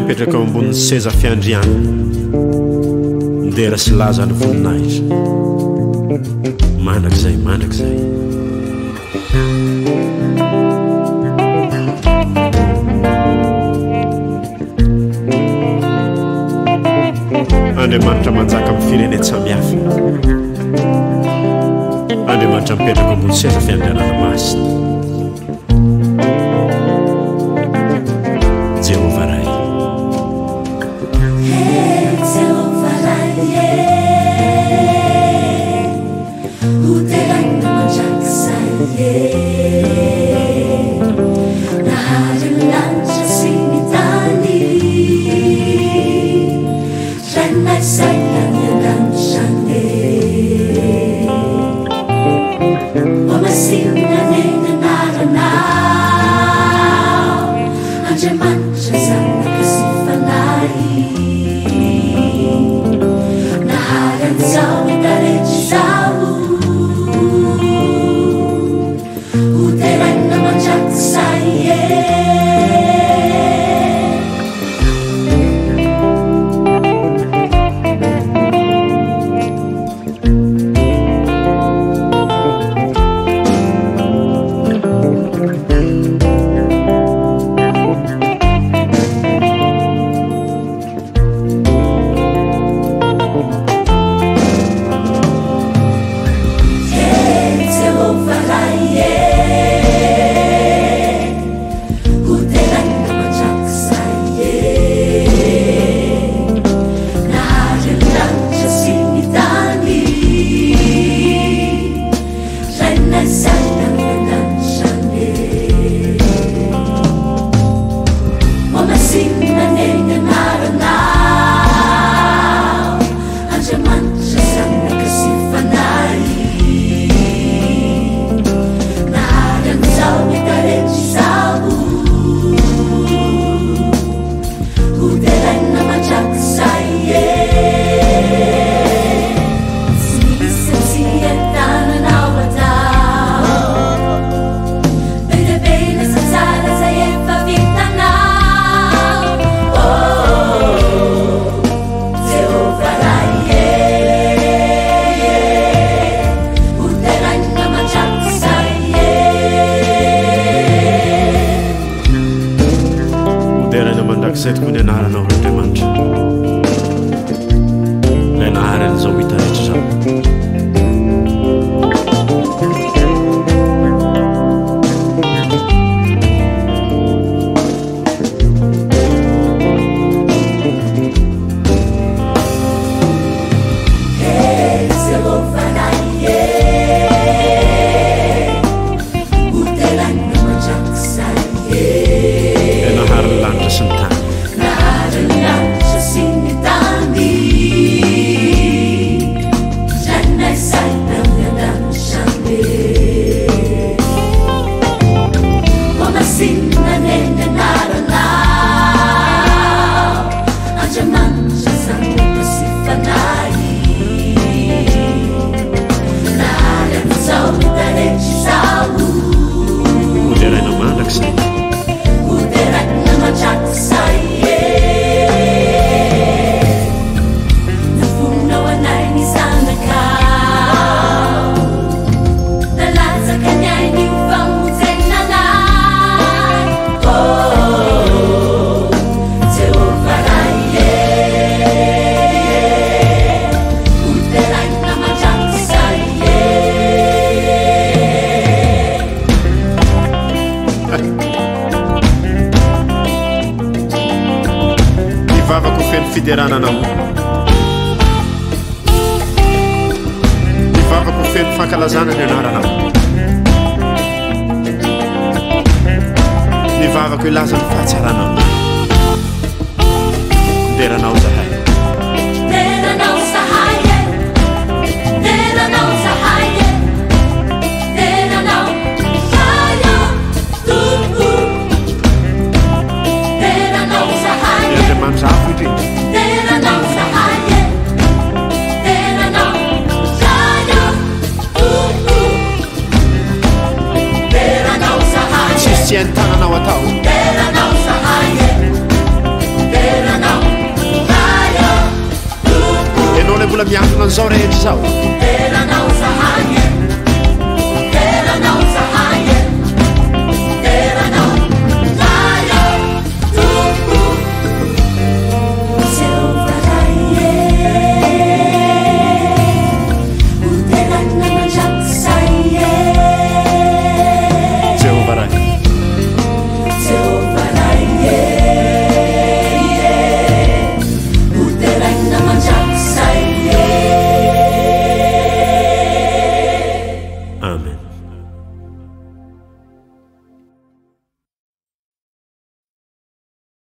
mipetraka eo ambon'ny seza fiandriana ndera sy laza ny voninahitra mandrakizay Andriamanitra manjaka amin'ny firenena samihafa Andriamanitra mipetraka ambony seza fiandrianana masina Jehovah Rai Jehovah Rai Uterana manjakasai Nahari lancha sinitani Ranai sayang yang shane Wamasinga nena naranau Anjamancha sana kasifanai Naharan zau tarechi zau Uterana manjakasai Zay tokony anaranao Andriamanitra ilay naharan'izao hita rehetra zao Fiderananao Ivavako feno fankalazana ny anaranao Nivavako ilaza ny fahatsaranao Nderanao zahay Sientananao atao Teranao sahaye an'izao rehetra zao teranao zahay